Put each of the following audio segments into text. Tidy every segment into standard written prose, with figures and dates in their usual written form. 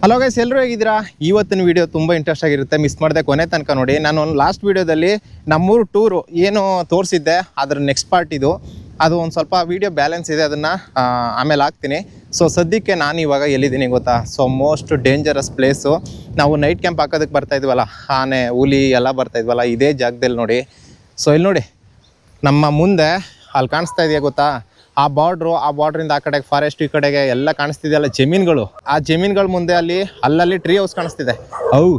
Hello guys, ಎಲ್ಲರೂ ಹೇಗಿದ್ದೀರಾ? ಇವತ್ತಿನ ವಿಡಿಯೋ ತುಂಬ ಇಂಟ್ರೆಸ್ಟ್ ಆಗಿರುತ್ತೆ, ಮಿಸ್ ಮಾಡದೆ ಕೊನೆ ತನಕ ನೋಡಿ. ನಾನು ಒಂದು ಲಾಸ್ಟ್ ವಿಡಿಯೋದಲ್ಲಿ ನಮ್ಮೂರು ಟೂರು ಏನು ತೋರಿಸಿದ್ದೆ ಅದ್ರ ನೆಕ್ಸ್ಟ್ ಪಾರ್ಟ್ ಇದು. ಅದು ಒಂದು ಸ್ವಲ್ಪ ವಿಡಿಯೋ ಬ್ಯಾಲೆನ್ಸ್ ಇದೆ, ಅದನ್ನು ಆಮೇಲೆ ಹಾಕ್ತೀನಿ. ಸೊ ಸದ್ಯಕ್ಕೆ ನಾನು ಇವಾಗ ಎಲ್ಲಿದ್ದೀನಿ ಗೊತ್ತಾ? So most dangerous place. ನಾವು ನೈಟ್ ಕ್ಯಾಂಪ್ ಹಾಕೋದಕ್ಕೆ ಬರ್ತಾಯಿದ್ವಲ್ಲ, ಆನೆ ಹುಲಿ ಎಲ್ಲ ಬರ್ತಾಯಿದ್ವಲ್ಲ, ಇದೇ ಜಾಗದಲ್ಲಿ ನೋಡಿ. ಸೊ ಇಲ್ಲಿ ನೋಡಿ, ನಮ್ಮ ಮುಂದೆ ಅಲ್ಲಿ ಕಾಣಿಸ್ತಾ ಇದೆಯಾ ಗೊತ್ತಾ? ಆ ಬಾರ್ಡ್ರಿಂದ ಆ ಕಡೆಗೆ ಫಾರೆಸ್ಟ್, ಈ ಕಡೆಗೆ ಎಲ್ಲ ಕಾಣಿಸ್ತಿದೆಯಲ್ಲ ಜಮೀನುಗಳು. ಆ ಜಮೀನುಗಳ ಮುಂದೆ ಅಲ್ಲಲ್ಲಿ ಟ್ರೀ ಹೌಸ್ ಕಾಣಿಸ್ತಿದೆ. ಅವು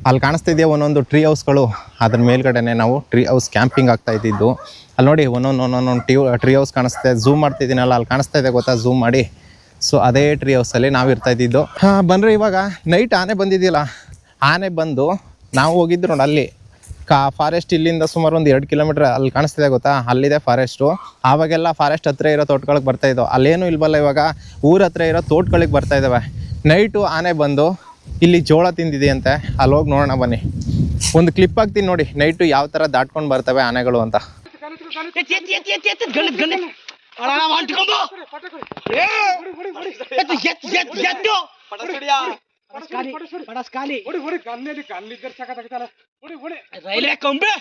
ಅಲ್ಲಿ ಕಾಣಿಸ್ತಿದೆಯಾ ಒಂದೊಂದು ಟ್ರೀ ಹೌಸ್ಗಳು. ಅದ್ರ ಮೇಲ್ಗಡೆನೆ ನಾವು ಟ್ರೀ ಹೌಸ್ ಕ್ಯಾಂಪಿಂಗ್ ಆಗ್ತಾ ಇದ್ದಿದ್ದು. ಅಲ್ಲಿ ನೋಡಿ ಒಂದೊಂದು ಟ್ರೀ ಹೌಸ್ ಕಾಣಿಸ್ತಿದೆ. ಝೂಮ್ ಮಾಡ್ತಿದ್ದೀನಲ್ಲ, ಅಲ್ಲಿ ಕಾಣಿಸ್ತಾ ಇದೆ ಗೊತ್ತಾ? ಝೂಮ್ ಮಾಡಿ. ಸೊ ಅದೇ ಟ್ರೀ ಹೌಸಲ್ಲಿ ನಾವು ಇರ್ತಾ ಇದ್ದಿದ್ದು. ಬನ್ರಿ, ಇವಾಗ ನೈಟ್ ಆನೆ ಬಂದಿದ್ದಿಲ್ಲ. ಆನೆ ಬಂದು ನಾವು ಹೋಗಿದ್ದು ನೋಡಿ ಅಲ್ಲಿ ಫಾರೆಸ್ಟ್. ಇಲ್ಲಿಂದ ಸುಮಾರು ಒಂದು 2 ಕಿಲೋಮೀಟ್ರ್ ಅಲ್ಲಿ ಕಾಣಿಸ್ತಿದೆ ಗೊತ್ತಾ? ಅಲ್ಲಿದೆ ಫಾರೆಸ್ಟು. ಆವಾಗೆಲ್ಲ ಫಾರೆಸ್ಟ್ ಹತ್ರ ಇರೋ ತೋಟಗಳಿಗೆ ಬರ್ತಾಯಿದ್ದವು. ಅಲ್ಲೇನು ಇಲ್ವಲ್ಲ, ಇವಾಗ ಊರ ಹತ್ರ ಇರೋ ತೋಟಗಳಿಗೆ ಬರ್ತಾ ಇದ್ದಾವೆ. ನೈಟು ಆನೆ ಬಂದು ಇಲ್ಲಿ ಜೋಳ ತಿಂದಿದೆಯಂತೆ. ಅಲ್ಲಿ ಹೋಗಿ ನೋಡೋಣ ಬನ್ನಿ. ಒಂದು ಕ್ಲಿಪ್ ಹಾಕ್ತೀನಿ ನೋಡಿ, ನೈಟು ಯಾವ ಥರ ದಾಟ್ಕೊಂಡು ಬರ್ತವೆ ಆನೆಗಳು ಅಂತ. ರೈಲ್ವೆ ಕಂಬೆ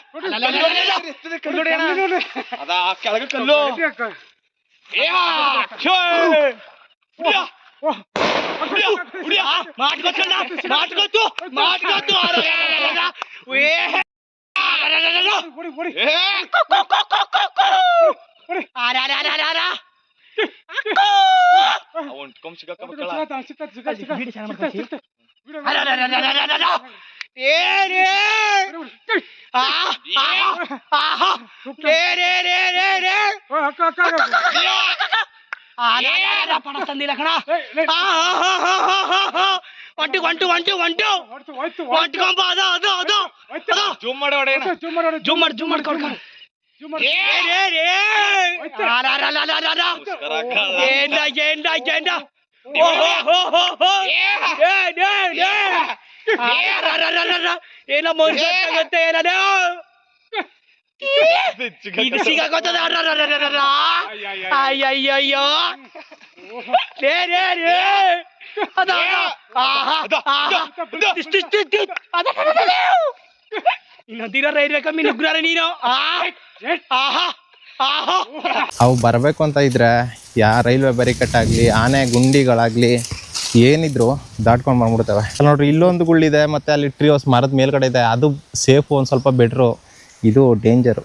ಕೆಳಗೆ ಕಲ್ಲು ಪಡಸ್ತಂದಿಲ್ಲ ಕಣ. ಏನ ಮನುಷ್ಯ ಏನೋ ಇದು ಸಿಗಾಕೋತದ. ಅಯ್ಯಯ್ಯಯ್ಯೋ, ಇನ್ನೊಂದಿರ ರೈಲ್ವೆ ಕಮ್ಮಿ ನುಗ್ರಾರ ನೀನು. ಅವು ಬರಬೇಕು ಅಂತ ಇದ್ರೆ ರೈಲ್ವೆ ಬ್ಯಾರಿಕೇಡ್ ಆಗಲಿ, ಆನೆ ಗುಂಡಿಗಳಾಗಲಿ ಏನಿದ್ರು ದಾಟ್ಕೊಂಡು ಬಂದ್ಬಿಡ್ತವೆ. ನೋಡ್ರಿ, ಇಲ್ಲೊಂದು ಗುಳ್ಳಿದೆ, ಮತ್ತು ಅಲ್ಲಿ ಟ್ರೀ ಹೌಸ್ ಮರದ ಮೇಲ್ಗಡೆ ಇದೆ. ಅದು ಸೇಫು, ಒಂದು ಸ್ವಲ್ಪ ಬೆಟ್ರು. ಇದು ಡೇಂಜರು.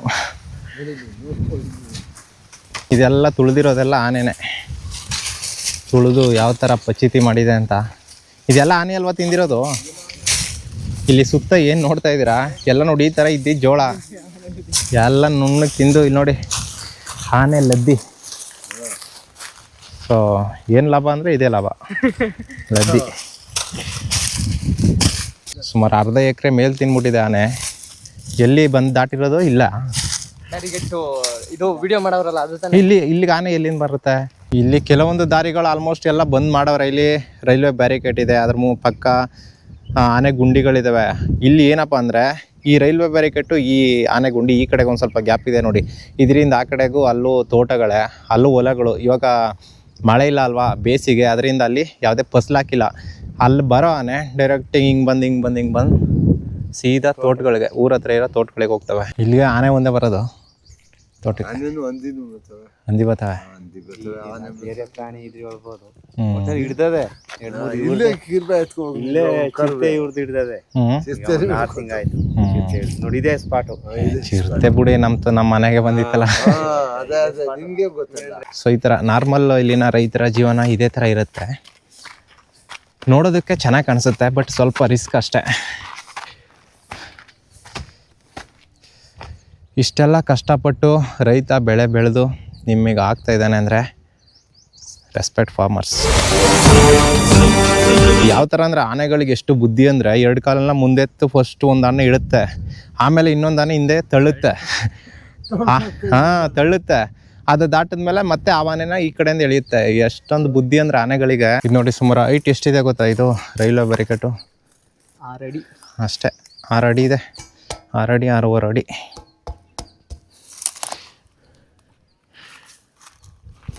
ಇದೆಲ್ಲ ತುಳಿದಿರೋದೆಲ್ಲ ಆನೆನೆ. ತುಳಿದು ಯಾವ ಥರ ಪಚಿತಿ ಮಾಡಿದೆ ಅಂತ. ಇದೆಲ್ಲ ಆನೆ ಅಲ್ವಾ ತಿಂದಿರೋದು? ಇಲ್ಲಿ ಸುತ್ತ ಏನು ನೋಡ್ತಾ ಇದ್ದೀರಾ? ಎಲ್ಲ ನೋಡಿ, ಈ ಥರ ಇದ್ದಿದ್ದು ಜೋಳ ಎಲ್ಲ ನುಣ್ಣಗೆ ತಿಂದು. ಇಲ್ಲಿ ನೋಡಿ, ಆನೆ ಲದ್ದಿ. ಸೊ ಏನು ಲಾಭ ಅಂದರೆ ಇದೇ ಲಾಭ, ಲದ್ದಿ. ಸುಮಾರು ಅರ್ಧ ಎಕರೆ ಮೇಲೆ ತಿನ್ಬಿಟ್ಟಿದೆ ಆನೆ. ಎಲ್ಲಿ ಬಂದು ದಾಟಿರೋದು ಇಲ್ಲ. ಇದು ವಿಡಿಯೋ ಮಾಡೋರಲ್ಲ ಅದು ಇಲ್ಲಿಗೆ ಆನೆ ಎಲ್ಲಿಂದ ಬರುತ್ತೆ? ಇಲ್ಲಿ ಕೆಲವೊಂದು ದಾರಿಗಳು ಆಲ್ಮೋಸ್ಟ್ ಎಲ್ಲ ಬಂದ್ ಮಾಡವ್ರೆ. ಇಲ್ಲಿ ರೈಲ್ವೆ ಬ್ಯಾರಿಕೇಡ್ ಇದೆ, ಅದ್ರ ಪಕ್ಕ ಆನೆ ಗುಂಡಿಗಳಿದ್ದಾವೆ. ಇಲ್ಲಿ ಏನಪ್ಪ ಅಂದರೆ, ಈ ರೈಲ್ವೆ ಬ್ಯಾರಿಕೇಟು, ಈ ಆನೆ ಗುಂಡಿ ಈ ಕಡೆಗೆ ಒಂದು ಸ್ವಲ್ಪ ಗ್ಯಾಪ್ ಇದೆ ನೋಡಿ. ಇದರಿಂದ ಆ ಕಡೆಗೂ ಅಲ್ಲೂ ತೋಟಗಳೇ, ಅಲ್ಲೂ ಹೊಲಗಳು. ಇವಾಗ ಮಳೆ ಇಲ್ಲ ಅಲ್ವಾ, ಬೇಸಿಗೆ, ಅದರಿಂದ ಅಲ್ಲಿ ಯಾವುದೇ ಫಸಲಾಕಿಲ್ಲ. ಅಲ್ಲಿ ಬರೋ ಆನೆ ಡೈರೆಕ್ಟ್ ಹಿಂಗೆ ಬಂದು ಸೀದಾ ತೋಟಗಳಿಗೆ, ಊರ ಹತ್ರ ಇರೋ ತೋಟಗಳಿಗೆ ಹೋಗ್ತವೆ. ಇಲ್ಲಿಗೆ ಆನೆ ಒಂದೇ ಬರೋದು ತೋಟಕ್ಕೆ. ಹಂದಿ ಬರ್ತವೆ. ಬೇರೆ ಪ್ರಾಣಿ ಇದ್ರೆ ಹೇಳ್ಬೋದು. ಹಿಡ್ದದೆ ನೋಡಿ, ಇದೇ ಸ್ಪಾಟು. ಚಿರತೆ ಬುಡಿ ನಮ್ಮ ಮನೆಗೆ ಬಂದಿತ್ತಲ್ಲ. ಸೊ ಈ ಥರ ನಾರ್ಮಲ್ ಇಲ್ಲಿನ ರೈತರ ಜೀವನ ಇದೇ ಥರ ಇರುತ್ತೆ. ನೋಡೋದಕ್ಕೆ ಚೆನ್ನಾಗಿ ಕಾಣಿಸುತ್ತೆ, ಬಟ್ ಸ್ವಲ್ಪ ರಿಸ್ಕ್ ಅಷ್ಟೇ. ಇಷ್ಟೆಲ್ಲ ಕಷ್ಟಪಟ್ಟು ರೈತ ಬೆಳೆ ಬೆಳೆದು ನಿಮಗೆ ಆಗ್ತಾ ಇದ್ದಾನೆ ಅಂದರೆ ರೆಸ್ಪೆಕ್ಟ್ ಫಾರ್ಮರ್ಸ್. ಯಾವ ಥರ ಅಂದರೆ, ಆನೆಗಳಿಗೆ ಎಷ್ಟು ಬುದ್ಧಿ ಅಂದರೆ, 2 ಕಾಲನ್ನ ಮುಂದೆತ್ತು ಫಸ್ಟ್ ಒಂದು ಆನೆ ಇಡುತ್ತೆ, ಆಮೇಲೆ ಇನ್ನೊಂದು ಆನೆ ಹಿಂದೆ ತಳ್ಳುತ್ತೆ. ತಳ್ಳುತ್ತೆ. ಅದು ದಾಟಿದ್ಮೇಲೆ ಮತ್ತೆ ಆ ಆನೆನ ಈ ಕಡೆಯಿಂದ ಎಳೆಯುತ್ತೆ. ಎಷ್ಟೊಂದು ಬುದ್ಧಿ ಅಂದರೆ ಆನೆಗಳಿಗೆ. ಇದು ನೋಡಿ, ಸುಮಾರು ಹೈಟ್ ಎಷ್ಟಿದೆ ಗೊತ್ತಾ? ಇದು ರೈಲ್ವೆ ಬ್ಯಾರಿಕೇಟು 6 ಅಡಿ ಅಷ್ಟೇ. 6 ಅಡಿ ಇದೆ. 6 ಅಡಿ 6.5 ಅಡಿ.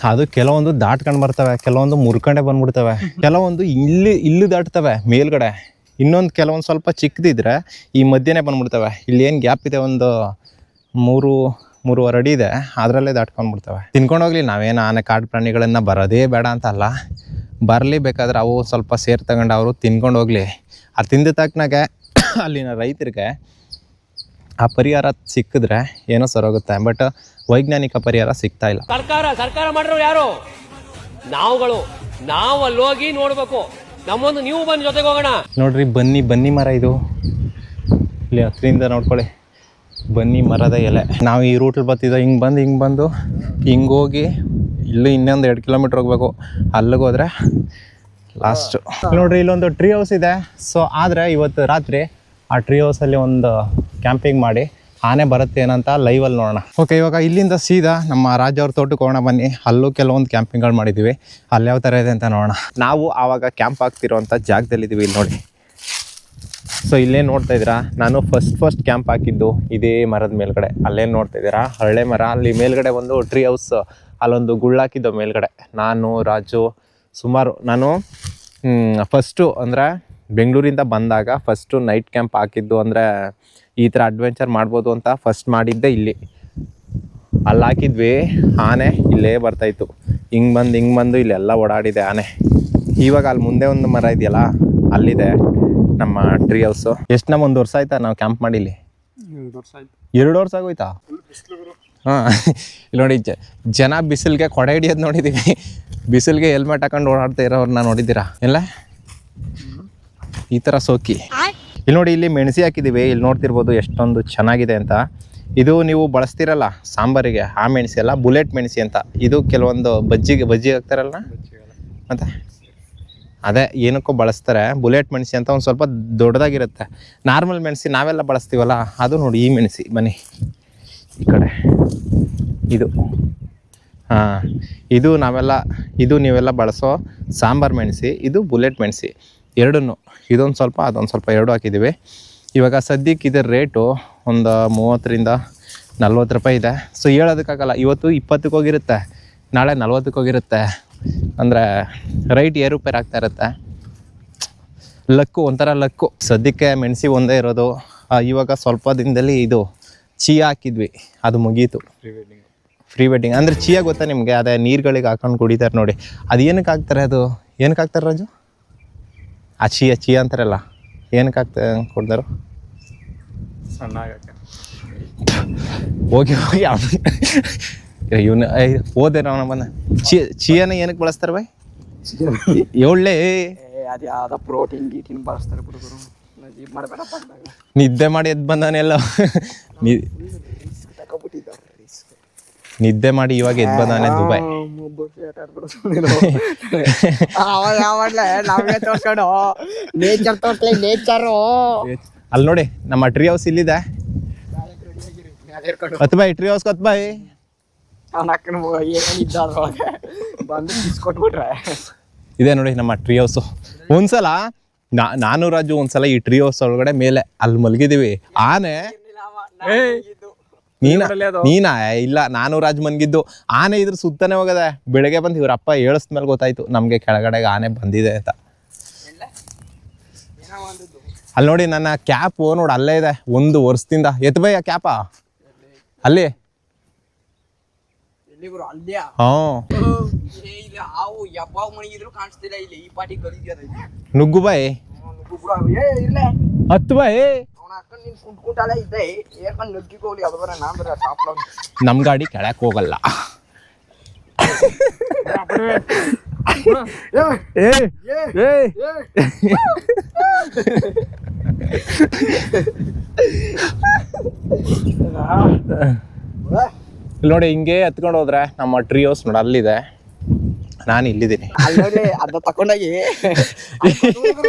ಅದು ಕೆಲವೊಂದು ದಾಟ್ಕೊಂಡು ಬರ್ತವೆ, ಕೆಲವೊಂದು ಮುರ್ಕೊಂಡೆ ಬಂದ್ಬಿಡ್ತವೆ, ಕೆಲವೊಂದು ಇಲ್ಲಿ ದಾಟ್ತವೆ ಮೇಲ್ಗಡೆ, ಇನ್ನೊಂದು ಕೆಲವೊಂದು ಸ್ವಲ್ಪ ಚಿಕ್ಕದಿದ್ರೆ ಈ ಮಧ್ಯನೇ ಬಂದ್ಬಿಡ್ತವೆ. ಇಲ್ಲಿ ಏನು ಗ್ಯಾಪ್ ಇದೆ, ಒಂದು 3-3.5 ಅಡಿ ಇದೆ, ಅದರಲ್ಲೇ ದಾಟ್ಕೊಂಡ್ಬಿಡ್ತವೆ. ತಿನ್ಕೊಂಡೋಗ್ಲಿ, ನಾವೇನು ಆನೆ ಕಾಡು ಪ್ರಾಣಿಗಳನ್ನು ಬರೋದೇ ಬೇಡ ಅಂತ ಅಲ್ಲ, ಬರಲಿ, ಬೇಕಾದ್ರೆ ಅವು ಸ್ವಲ್ಪ ಸೇರ್ ತಗೊಂಡು ಅವರು ತಿನ್ಕೊಂಡು ಹೋಗ್ಲಿ. ಆ ತಿಂದ ತಕ್ಕನಾಗೆ ಅಲ್ಲಿನ ರೈತರಿಗೆ ಆ ಪರಿಹಾರ ಸಿಕ್ಕಿದ್ರೆ ಏನೋ ಸರೋಗುತ್ತೆ. ಬಟ್ ವೈಜ್ಞಾನಿಕ ಪರಿಹಾರ ಸಿಗ್ತಾ ಇಲ್ಲ. ಸರ್ಕಾರ ಮಾಡಿರೋ ಯಾರು? ನಾವು ಅಲ್ಲಿ ಹೋಗಿ ನೋಡ್ಬೇಕು. ನಮ್ಮೊಂದು ನೀವು ಬಂದು ಜೊತೆಗೆ ಹೋಗೋಣ. ನೋಡ್ರಿ, ಬನ್ನಿ ಮರ ಇದು, ಇಲ್ಲಿ ಹತ್ತಿರದಿಂದ ನೋಡ್ಕೊಳ್ಳಿ, ಬನ್ನಿ ಮರದ ಎಲೆ. ನಾವು ಈ ರೂಟಲ್ಲಿ ಬರ್ತಿದ್ದೋ, ಹಿಂಗೆ ಬಂದು ಹೋಗಿ ಇಲ್ಲಿ ಇನ್ನೊಂದು 2 ಕಿಲೋಮೀಟ್ರ್ ಹೋಗ್ಬೇಕು. ಅಲ್ಲಿಗೆ ಹೋದ್ರೆ ಲಾಸ್ಟು. ನೋಡ್ರಿ, ಇಲ್ಲೊಂದು ಟ್ರೀ ಹೌಸ್ ಇದೆ. ಸೊ ಆದರೆ ಇವತ್ತು ರಾತ್ರಿ ಆ ಟ್ರೀ ಹೌಸಲ್ಲಿ ಒಂದು ಕ್ಯಾಂಪಿಂಗ್ ಮಾಡಿ ಆನೆ ಬರುತ್ತೆ ಏನಂತ ಲೈವಲ್ಲಿ ನೋಡೋಣ. ಓಕೆ, ಇವಾಗ ಇಲ್ಲಿಂದ ಸೀದಾ ನಮ್ಮ ರಾಜ್ ಅವ್ರ ತೋಟಕ್ಕೆ ಹೋಗೋಣ ಬನ್ನಿ. ಅಲ್ಲೂ ಕೆಲವೊಂದು ಕ್ಯಾಂಪಿಂಗ್ಗಳು ಮಾಡಿದ್ದೀವಿ, ಅಲ್ಲಿ ಯಾವ ಥರ ಇದೆ ಅಂತ ನೋಡೋಣ. ನಾವು ಆವಾಗ ಕ್ಯಾಂಪ್ ಆಗ್ತಿರೋಂಥ ಜಾಗದಲ್ಲಿದ್ದೀವಿ, ಇಲ್ಲಿ ನೋಡಿ. ಸೊ ಇಲ್ಲೇ ನೋಡ್ತಾ ಇದ್ದೀರಾ, ನಾನು ಫಸ್ಟ್ ಕ್ಯಾಂಪ್ ಹಾಕಿದ್ದು ಇದೇ ಮರದ ಮೇಲ್ಗಡೆ. ಅಲ್ಲೇನು ನೋಡ್ತಾ ಇದ್ದೀರಾ, ಹಳ್ಳೆ ಮರ. ಅಲ್ಲಿ ಮೇಲ್ಗಡೆ ಒಂದು ಟ್ರೀ ಹೌಸ್, ಅಲ್ಲೊಂದು ಗುಳ್ಳಾಕಿದ್ದು ಮೇಲ್ಗಡೆ. ನಾನು ರಾಜು ಸುಮಾರು, ನಾನು ಫಸ್ಟು ಅಂದರೆ ಬೆಂಗಳೂರಿಂದ ಬಂದಾಗ ಫಸ್ಟು ನೈಟ್ ಕ್ಯಾಂಪ್ ಹಾಕಿದ್ದು, ಅಂದರೆ ಈ ಥರ ಅಡ್ವೆಂಚರ್ ಮಾಡ್ಬೋದು ಅಂತ ಫಸ್ಟ್ ಮಾಡಿದ್ದೆ ಇಲ್ಲಿ. ಅಲ್ಲಿ ಹಾಕಿದ್ವಿ, ಆನೆ ಇಲ್ಲೇ ಬರ್ತಾಯಿತ್ತು, ಹಿಂಗೆ ಬಂದು ಇಲ್ಲೆಲ್ಲ ಓಡಾಡಿದೆ ಆನೆ. ಇವಾಗ ಅಲ್ಲಿ ಮುಂದೆ ಒಂದು ಮರ ಇದೆಯಲ್ಲ, ಅಲ್ಲಿದೆ ನಮ್ಮ ಟ್ರೀ ಹೌಸು. ಎಷ್ಟು ನಮ್ಮ 1 ವರ್ಷ ಆಯ್ತಾ ನಾವು ಕ್ಯಾಂಪ್ ಮಾಡಿಲ್ಲಿ? 2 ವರ್ಷ ಆಗೋಯ್ತಾ? ಹಾಂ, ಇಲ್ಲಿ ನೋಡಿ, ಜನ ಬಿಸಿಲಿಗೆ ಕೊಡೆ ಹಿಡಿಯೋದು ನೋಡಿದ್ದೀವಿ, ಬಿಸಿಲಿಗೆ ಹೆಲ್ಮೆಟ್ ಹಾಕೊಂಡು ಓಡಾಡ್ತಾ ಇರೋರನ್ನ ನೋಡಿದ್ದೀರಾ ಎಲ್ಲ? ಈ ಥರ ಸೋಕಿ. ಇಲ್ಲಿ ನೋಡಿ, ಇಲ್ಲಿ ಮೆಣಸಿ ಹಾಕಿದ್ದೀವಿ, ಇಲ್ಲಿ ನೋಡ್ತಿರ್ಬೋದು ಎಷ್ಟೊಂದು ಚೆನ್ನಾಗಿದೆ ಅಂತ. ಇದು ನೀವು ಬಳಸ್ತಿರಲ್ಲ ಸಾಂಬಾರಿಗೆ, ಆ ಮೆಣಸಿ ಅಲ್ಲ, ಬುಲೆಟ್ ಮೆಣಸಿ ಅಂತ. ಇದು ಕೆಲವೊಂದು ಬಜ್ಜಿ ಹಾಕ್ತಾರಲ್ಲ, ಮತ್ತು ಅದೇ ಏನಕ್ಕೋ ಬಳಸ್ತಾರೆ. ಬುಲೆಟ್ ಮೆಣಸಿ ಅಂತ ಒಂದು ಸ್ವಲ್ಪ ದೊಡ್ಡದಾಗಿರುತ್ತೆ. ನಾರ್ಮಲ್ ಮೆಣಸಿ ನಾವೆಲ್ಲ ಬಳಸ್ತೀವಲ್ಲ, ಅದು ನೋಡಿ ಈ ಮೆಣಸಿ. ಬನ್ನಿ ಈ ಕಡೆ, ಇದು ಹಾಂ, ಇದು ನೀವೆಲ್ಲ ಬಳಸೋ ಸಾಂಬಾರು ಮೆಣಸಿ, ಇದು ಬುಲೆಟ್ ಮೆಣಸಿ. ಎರಡನ್ನೂ, ಇದೊಂದು ಸ್ವಲ್ಪ ಅದೊಂದು ಸ್ವಲ್ಪ, ಎರಡು ಹಾಕಿದ್ದೀವಿ. ಇವಾಗ ಸದ್ಯಕ್ಕೆ ಇದರ ರೇಟು ಒಂದು 30-40 ರೂಪಾಯಿ ಇದೆ. ಸೊ ಹೇಳೋದಕ್ಕಾಗಲ್ಲ, ಇವತ್ತು 20ಕ್ಕೆ ಹೋಗಿರುತ್ತೆ, ನಾಳೆ 40ಕ್ಕೆ ಹೋಗಿರುತ್ತೆ. ಅಂದರೆ ರೈಟ್ ಏರುಪೇರು ಆಗ್ತಾ ಇರುತ್ತೆ. ಲಕ್ಕು, ಒಂಥರ ಲಕ್ಕು. ಸದ್ಯಕ್ಕೆ ಮೆಣಸಿ ಒಂದೇ ಇರೋದು. ಇವಾಗ ಸ್ವಲ್ಪ ದಿನದಲ್ಲಿ ಇದು ಚಿಯಾ ಹಾಕಿದ್ವಿ, ಅದು ಮುಗೀತು. ಪ್ರೀ ವೆಡ್ಡಿಂಗ್ ಅಂದರೆ ಚಿಯಾ ಗೊತ್ತಾ ನಿಮಗೆ? ಅದೇ ನೀರುಗಳಿಗೆ ಹಾಕೊಂಡು ಕುಡಿತಾರೆ ನೋಡಿ. ಅದು ಏನಕ್ಕೆ ಹಾಕ್ತಾರೆ? ಅದು ಏನಕ್ಕೆ ಹಾಕ್ತಾರೆ ರಾಜು? ಆ ಚಿಯಾ ಅಂತಾರಲ್ಲ, ಏನಕ್ಕೆ ಹಾಕ್ತಾರೆ ಕೊಡ್ತಾರೋ? ಹೋಗಿ ಇವನು ಓದೇ ಅವನ ಬಂದ. ಚಿಯಾನ ಏನಕ್ಕೆ ಬಳಸ್ತಾರೆ ಬೈ? ಒಳ್ಳೆ ಅದು ಯಾವ್ದೋ ಪ್ರೋಟೀನ್ ಗೀಟಿನ್ ಬಳಸ್ತಾರೆ ಹುಡುಗರು. ನಿದ್ದೆ ಮಾಡಿ ಎದ್ದು ಬಂದಾನೆಲ್ಲ, ನಿದ್ದೆ ಮಾಡಿ ಇವಾಗ ಎದ್ದು ಬಂದಾನೆ ದುಬೈ. ನೇಚರ್ ತೋರ್ಸ್ಲಿ, ನೇಚರು. ಅಲ್ಲಿ ನೋಡಿ, ನಮ್ಮ ಟ್ರೀ ಹೌಸ್ ಇಲ್ಲಿದೆ. ಹತ್ತು ಬಾಯ್, ಟ್ರೀ ಹೌಸ್ ಹತ್ತು ಬಾಯ್. ಬಂದು ಇಸ್ಕೊಟ್ಬಿಟ್ರೆ ಇದೆ ನೋಡಿ ನಮ್ಮ ಟ್ರೀ ಹೌಸು. ಒಂದ್ಸಲ ನಾನು ರಾಜು ಒಂದ್ಸಲ ಈ ಟ್ರೀ ಹೌಸ್ ಒಳಗಡೆ ಮೇಲೆ ಅಲ್ಲಿ ಮಲಗಿದೀವಿ. ಆನೆ ನೀನಾ? ಇಲ್ಲ, ನಾನು ರಾಜ್ ಮನ್ಗಿದ್ದು. ಆನೆ ಇದ್ರ ಸುತ್ತಾನೆ ಹೋಗದೆ. ಬೆಳಗ್ಗೆ ಬಂದು ಇವ್ರಪ್ಪ ಹೇಳಿಸ್ಮೇಲೆ ಗೊತ್ತಾಯ್ತು ನಮ್ಗೆ ಕೆಳಗಡೆಗೆ ಆನೆ ಬಂದಿದೆ ಅಂತ. ಅಲ್ಲಿ ನೋಡಿ, ನನ್ನ ಕ್ಯಾಪ್ ನೋಡಿ ಅಲ್ಲೇ ಇದೆ, 1 ವರ್ಷದಿಂದ. ಎತ್ ಬೈ ಆ ಕ್ಯಾಪ ಅಲ್ಲಿ. ನುಗ್ಗು ಬಾಯ್, 10 ಬಾಯ್. ನಮ್ ಗಾಡಿ ಕೆಳಕ್ ಹೋಗಲ್ಲ. ಇಲ್ಲಿ ನೋಡಿ, ಹಿಂಗೆ ಎತ್ಕೊಂಡು ಹೋದ್ರೆ ನಮ್ಮ ಟ್ರೀ ಹೌಸ್ ನೋಡಿ ಅಲ್ಲಿದೆ, ನಾನು ಇಲ್ಲಿದ್ದೀನಿ. ಅದ ತಕೊಂಡೋಗಿ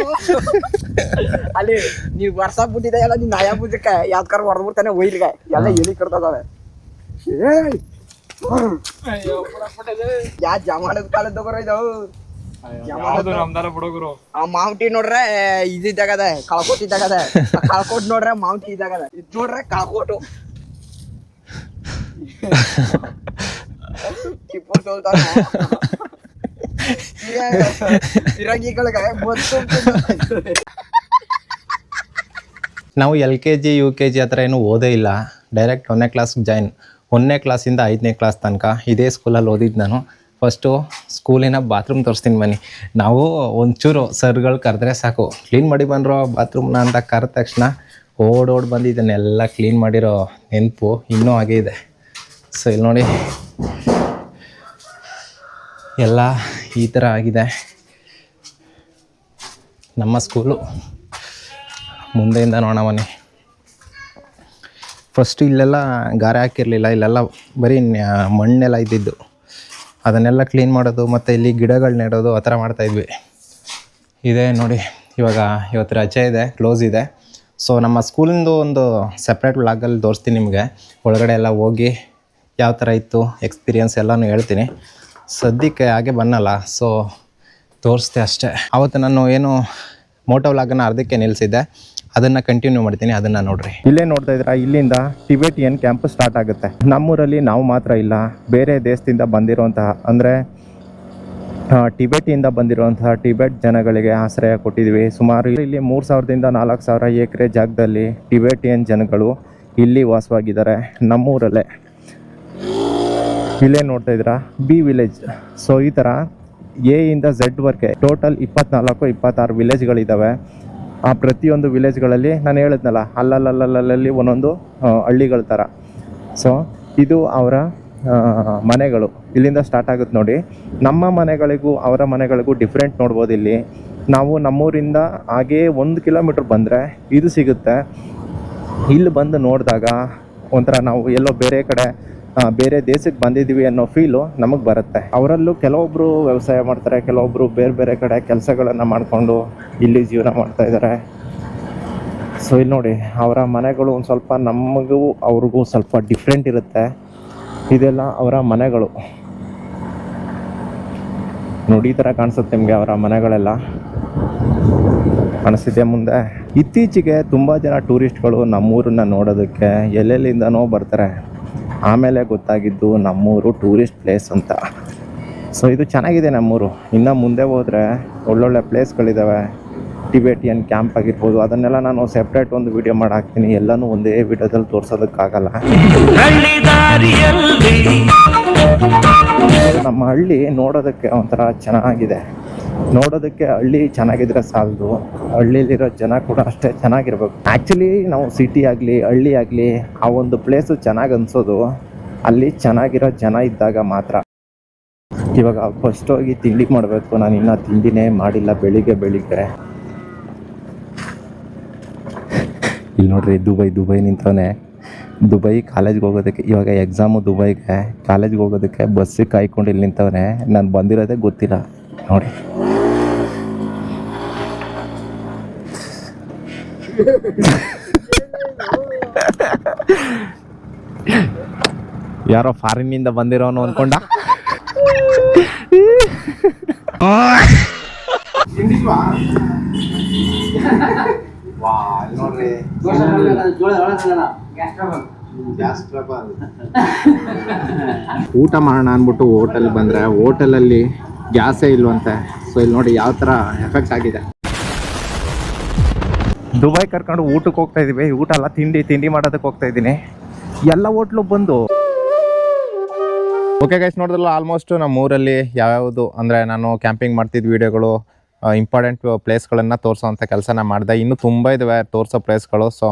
ಅಲ್ಲಿ ನೀವು ವರ್ಷ ಬಿಟ್ಟಿದೆ ಎಲ್ಲ, ನೀನ್ ನಾಯ ಬುಜಕ್ಕೆ ಯಾವ್ದು ಕರ್ ಹೊಡೆದ್ಬಿಡ್ತಾನೆ ಒಯ್ಲಿಗೆ ಎಲ್ಲ ಎಲಿ ಕರ್ತದಾವೆ. ಯಾ ಜಮಾನದ ಕಾಲದ ತಗೋರ ಇದಾವು. ಆ ಮಾವುಟಿ ನೋಡ್ರೆ ಇದಿದ್ದಾಗದ, ಕಳ್ಕೋಟ್ ಇದ್ದಾಗದ. ಕಳ್ಕೋಟ್ ನೋಡ್ರೆ ಮಾವುಟಿ ಇದ್ದಾಗದ, ಇದ್ ನೋಡ್ರೆ ಕಳ್ಕೋಟು. ಪಿರಂಗಿಗಳಿಗೆ ನಾವು LKG UKG ಆ ಥರ ಏನೂ ಓದೇ ಇಲ್ಲ. ಡೈರೆಕ್ಟ್ 1ನೇ ಕ್ಲಾಸ್ಗೆ ಜಾಯಿನ್. 1ನೇ ಕ್ಲಾಸಿಂದ 5ನೇ ಕ್ಲಾಸ್ ತನಕ ಇದೇ ಸ್ಕೂಲಲ್ಲಿ ಓದಿದ್ದು ನಾನು. ಫಸ್ಟು ಸ್ಕೂಲಿನ ಬಾತ್ರೂಮ್ ತೋರಿಸ್ತೀನಿ ಬನ್ನಿ. ನಾವು ಒಂಚೂರು ಸರ್ಗಳು ಕರೆದ್ರೆ ಸಾಕು, ಕ್ಲೀನ್ ಮಾಡಿ ಬಂದರು ಬಾತ್ರೂಮ್ನ ಅಂತ ಕರೆದ ತಕ್ಷಣ ಓಡೋಡಿ ಬಂದು ಇದನ್ನೆಲ್ಲ ಕ್ಲೀನ್ ಮಾಡಿರೋ ನೆನಪು ಇನ್ನೂ ಹಾಗೇ ಇದೆ. ಸೊ ಇಲ್ಲಿ ನೋಡಿ ಎಲ್ಲ ಈ ಥರ ಆಗಿದೆ ನಮ್ಮ ಸ್ಕೂಲು. ಮುಂದೆಯಿಂದ ನೋಡೋಣ ಬನ್ನಿ. ಫಸ್ಟು ಇಲ್ಲೆಲ್ಲ ಗಾರೆ ಹಾಕಿರಲಿಲ್ಲ, ಇಲ್ಲೆಲ್ಲ ಬರೀ ಮಣ್ಣೆಲ್ಲ ಇದ್ದಿದ್ದು. ಅದನ್ನೆಲ್ಲ ಕ್ಲೀನ್ ಮಾಡೋದು ಮತ್ತು ಇಲ್ಲಿ ಗಿಡಗಳು ನೆಡೋದು ಆ ಥರ ಮಾಡ್ತಾಯಿದ್ವಿ. ಇದೇ ನೋಡಿ ಇವತ್ತು ರಜೆ ಇದೆ, ಕ್ಲೋಸ್ ಇದೆ. ಸೊ ನಮ್ಮ ಸ್ಕೂಲಿಂದು ಒಂದು ಸಪ್ರೇಟ್ ವ್ಲಾಗಲ್ಲಿ ತೋರಿಸ್ತೀನಿ ನಿಮಗೆ. ಒಳಗಡೆ ಎಲ್ಲ ಹೋಗಿ ಯಾವ ಥರ ಇತ್ತು ಎಕ್ಸ್ಪೀರಿಯನ್ಸ್ ಎಲ್ಲನೂ ಹೇಳ್ತೀನಿ. ಸದ್ಯಕ್ಕೆ ಹಾಗೆ ಬನ್ನಲ್ಲ, ಸೊ ತೋರಿಸ್ದೆ ಅಷ್ಟೇ. ಆವತ್ತು ನಾನು ಏನು ಮೋಟೋ ವ್ಲಾಗನ್ನು ಅರ್ಧಕ್ಕೆ ನಿಲ್ಲಿಸಿದ್ದೆ, ಅದನ್ನು ಕಂಟಿನ್ಯೂ ಮಾಡ್ತೀನಿ, ಅದನ್ನು ನೋಡ್ರಿ. ಇಲ್ಲೇ ನೋಡ್ತಾ ಇದ್ದೀರಾ, ಇಲ್ಲಿಂದ ಟಿಬೆಟಿಯನ್ ಕ್ಯಾಂಪ್ ಸ್ಟಾರ್ಟ್ ಆಗುತ್ತೆ. ನಮ್ಮೂರಲ್ಲಿ ನಾವು ಮಾತ್ರ ಇಲ್ಲ, ಬೇರೆ ದೇಶದಿಂದ ಬಂದಿರುವಂತಹ ಅಂದರೆ ಟಿಬೆಟಿಯಿಂದ ಬಂದಿರುವಂತಹ ಟಿಬೆಟ್ ಜನಗಳಿಗೆ ಆಶ್ರಯ ಕೊಟ್ಟಿದ್ವಿ. ಸುಮಾರು ಇಲ್ಲಿ 3000ದಿಂದ 4000 ಎಕರೆ ಜಾಗದಲ್ಲಿ ಟಿಬೆಟಿಯನ್ ಜನಗಳು ಇಲ್ಲಿ ವಾಸವಾಗಿದ್ದಾರೆ ನಮ್ಮೂರಲ್ಲೇ. ಇಲ್ಲೇ ನೋಡ್ತಾ ಇದ್ದೀರಾ ಬಿ ವಿಲೇಜ್. ಸೊ ಈ ಥರ A ಇಂದ Z ವರ್ಗೆ ಟೋಟಲ್ 24-26 ವಿಲೇಜ್ಗಳಿದ್ದಾವೆ. ಆ ಪ್ರತಿಯೊಂದು ವಿಲೇಜ್ಗಳಲ್ಲಿ ನಾನು ಹೇಳಿದ್ನಲ್ಲ ಅಲ್ಲಲ್ಲಿ ಒಂದೊಂದು ಹಳ್ಳಿಗಳ ಥರ. ಸೊ ಇದು ಅವರ ಮನೆಗಳು. ಇಲ್ಲಿಂದ ಸ್ಟಾರ್ಟ್ ಆಗುತ್ತೆ ನೋಡಿ. ನಮ್ಮ ಮನೆಗಳಿಗೂ ಅವರ ಮನೆಗಳಿಗೂ ಡಿಫ್ರೆಂಟ್ ನೋಡ್ಬೋದು. ಇಲ್ಲಿ ನಾವು ನಮ್ಮೂರಿಂದ ಹಾಗೇ 1 ಕಿಲೋಮೀಟ್ರ್ ಬಂದರೆ ಇದು ಸಿಗುತ್ತೆ. ಇಲ್ಲಿ ಬಂದು ನೋಡಿದಾಗ ಒಂಥರ ನಾವು ಎಲ್ಲೋ ಬೇರೆ ದೇಶಕ್ಕೆ ಬಂದಿದ್ದೀವಿ ಅನ್ನೋ ಫೀಲು ನಮಗೆ ಬರುತ್ತೆ. ಅವರಲ್ಲೂ ಕೆಲವೊಬ್ಬರು ವ್ಯವಸಾಯ ಮಾಡ್ತಾರೆ, ಕೆಲವೊಬ್ಬರು ಬೇರೆ ಕಡೆ ಕೆಲಸಗಳನ್ನು ಮಾಡಿಕೊಂಡು ಇಲ್ಲಿ ಜೀವನ ಮಾಡ್ತಾ ಇದ್ದಾರೆ. ಸೊ ಇಲ್ಲಿ ನೋಡಿ ಅವರ ಮನೆಗಳು ಒಂದು ಸ್ವಲ್ಪ ನಮಗೂ ಅವ್ರಿಗೂ ಸ್ವಲ್ಪ ಡಿಫ್ರೆಂಟ್ ಇರುತ್ತೆ. ಇದೆಲ್ಲ ಅವರ ಮನೆಗಳು ನೋಡಿ, ಈ ಥರ ಕಾಣಿಸುತ್ತೆ ನಿಮಗೆ ಅವರ ಮನೆಗಳೆಲ್ಲ. ಕಾಣಿಸ್ತಿದೆ ಮುಂದೆ. ಇತ್ತೀಚೆಗೆ ತುಂಬ ಜನ ಟೂರಿಸ್ಟ್ಗಳು ನಮ್ಮೂರನ್ನ ನೋಡೋದಕ್ಕೆ ಎಲ್ಲೆಲ್ಲಿಂದನೋ ಬರ್ತಾರೆ. ಆಮೇಲೆ ಗೊತ್ತಾಗಿದ್ದು ನಮ್ಮೂರು ಟೂರಿಸ್ಟ್ ಪ್ಲೇಸ್ ಅಂತ. ಸೊ ಇದು ಚೆನ್ನಾಗಿದೆ ನಮ್ಮೂರು. ಇನ್ನು ಮುಂದೆ ಹೋದರೆ ಒಳ್ಳೊಳ್ಳೆ ಪ್ಲೇಸ್ಗಳಿದ್ದಾವೆ. ಟಿಬೆಟಿಯನ್ ಕ್ಯಾಂಪ್ ಆಗಿರ್ಬೋದು, ಅದನ್ನೆಲ್ಲ ನಾನು ಸೆಪ್ರೇಟ್ ಒಂದು ವಿಡಿಯೋ ಮಾಡಿ ಹಾಕ್ತೀನಿ. ಎಲ್ಲನೂ ಒಂದೇ ವಿಡಿಯೋದಲ್ಲಿ ತೋರಿಸೋದಕ್ಕಾಗಲ್ಲ. ನಮ್ಮ ಹಳ್ಳಿ ನೋಡೋದಕ್ಕೆ ಒಂಥರ ಚೆನ್ನಾಗಿದೆ. ನೋಡೋದಕ್ಕೆ ಹಳ್ಳಿ ಚೆನ್ನಾಗಿದ್ರೆ ಸಾಲದು, ಹಳ್ಳಿಲಿರೋ ಜನ ಕೂಡ ಅಷ್ಟೇ ಚೆನ್ನಾಗಿರ್ಬೇಕು. ಆ್ಯಕ್ಚುಲಿ ನಾವು ಸಿಟಿ ಆಗಲಿ ಹಳ್ಳಿ ಆಗಲಿ ಆ ಒಂದು ಪ್ಲೇಸು ಚೆನ್ನಾಗಿ ಅನಿಸೋದು ಅಲ್ಲಿ ಚೆನ್ನಾಗಿರೋ ಜನ ಇದ್ದಾಗ ಮಾತ್ರ. ಇವಾಗ ಫಸ್ಟ್ ಹೋಗಿ ತಿಂಡಿ ಮಾಡಬೇಕು. ನಾನು ಇನ್ನೂ ತಿಂಡಿನೇ ಮಾಡಿಲ್ಲ. ಬೆಳಿಗ್ಗೆ ಇಲ್ಲಿ ನೋಡ್ರಿ ದುಬೈ ನಿಂತವನೆ. ದುಬೈ ಕಾಲೇಜ್ಗೆ ಹೋಗೋದಕ್ಕೆ, ಇವಾಗ ಎಕ್ಸಾಮು ದುಬೈಗೆ, ಕಾಲೇಜ್ಗೆ ಹೋಗೋದಕ್ಕೆ ಬಸ್ಸಿಗೆ ಕಾಯ್ಕೊಂಡು ಇಲ್ಲಿ ನಿಂತವನೆ. ನಾನು ಬಂದಿರೋದೇ ಗೊತ್ತಿಲ್ಲ ನೋಡಿ. ಯಾರೋ ಫಾರಿನ್ನಿಂದ ಬಂದಿರೋನು ಅನ್ಕೊಂಡ. ನೋಡ್ರಿ ಊಟ ಮಾಡೋಣ ಅಂದ್ಬಿಟ್ಟು ಹೋಟೆಲ್ ಬಂದರೆ ಹೋಟೆಲಲ್ಲಿ ಗ್ಯಾಸೇ ಇಲ್ವಂತೆ. ಸೊ ಇಲ್ಲಿ ನೋಡಿ ಯಾವ ಥರ ಎಫೆಕ್ಟ್ ಆಗಿದೆ. ದುಬೈ ಕರ್ಕೊಂಡು ಊಟಕ್ಕೆ ಹೋಗ್ತಾ ಇದ್ದೀವಿ. ಊಟ ಅಲ್ಲ, ತಿಂಡಿ ಮಾಡೋದಕ್ಕೆ ಹೋಗ್ತಾ ಇದ್ದೀನಿ. ಎಲ್ಲ ಹೋಟ್ಲು ಬಂದು ಓಕೆ ಗೈಸ್, ನೋಡಿದ್ರಲ್ಲ ಆಲ್ಮೋಸ್ಟ್ ನಮ್ಮ ಊರಲ್ಲಿ ಯಾವ್ಯಾವುದು ಅಂದರೆ ನಾನು ಕ್ಯಾಂಪಿಂಗ್ ಮಾಡ್ತಿದ್ದ ವೀಡಿಯೋಗಳು, ಇಂಪಾರ್ಟೆಂಟ್ ಪ್ಲೇಸ್ಗಳನ್ನು ತೋರಿಸೋವಂಥ ಕೆಲಸನ ಮಾಡಿದೆ. ಇನ್ನೂ ತುಂಬ ಇದಾವೆ ತೋರಿಸೋ ಪ್ಲೇಸ್ಗಳು. ಸೊ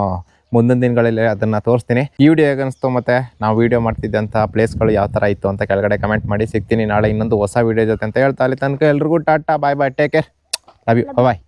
ಮುಂದಿನ ದಿನಗಳಲ್ಲಿ ಅದನ್ನು ತೋರಿಸ್ತೀನಿ. ಈ ವಿಡಿಯೋ ಹೇಗೆ ಅನಿಸ್ತು ಮತ್ತು ನಾವು ವೀಡಿಯೋ ಮಾಡ್ತಿದ್ದಂಥ ಪ್ಲೇಸ್ಗಳು ಯಾವ ಥರ ಇತ್ತು ಅಂತ ಕೆಳಗಡೆ ಕಮೆಂಟ್ ಮಾಡಿ. ಸಿಗ್ತೀನಿ ನಾಳೆ ಇನ್ನೊಂದು ಹೊಸ ವೀಡಿಯೋ ಜೊತೆ ಅಂತ ಹೇಳ್ತಾ ಅಲ್ಲಿ ತನಕ ಎಲ್ರಿಗೂ tata, bye, take care, love you, bye.